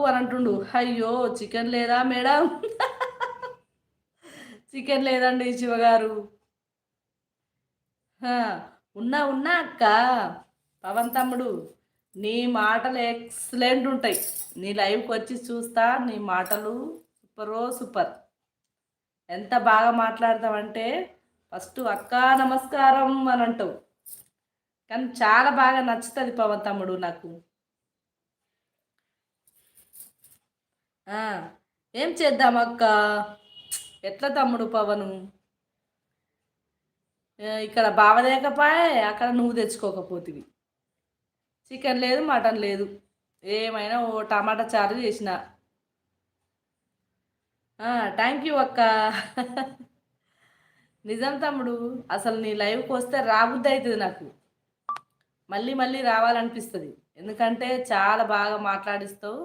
అని అంటుండు. అయ్యో! చికెన్ లేదా మేడం? చికెన్ లేదండి శివగారు. ఆ! ఉన్నా అక్క. పవన్ తమ్ముడు. నీ మాటలు ఎక్సలెంట్ ఉంటాయి. నీ లైవ్‌కొచ్చి చూస్తా. నీ మాటలు సూపరో సూపర్. ఎంత బాగా మాట్లాడతావంటే ఫస్ట్ అక్క నమస్కారం అని అంటావు. కానీ చాలా బాగా నచ్చుతది పవన్ తమ్ముడు నాకు. ఆ! ఏం చేద్దాం అక్క? ఎట్లా తమ్ముడు పవను? ఇక్కడ బావ తేకపోయే, అక్కడ నువ్వు తెచ్చుకోకపోతివి. చికెన్ లేదు, మటన్ లేదు. ఏమైనా ఓ టమాటా చారు చేసిన. థ్యాంక్ యూ అక్క. నిజం తమ్ముడు. అసలు నీ లైవ్‌కొస్తే రాబుద్ది అయితది నాకు. మళ్ళీ మళ్ళీ రావాలనిపిస్తది. ఎందుకంటే చాలా బాగా మాట్లాడిస్తావు.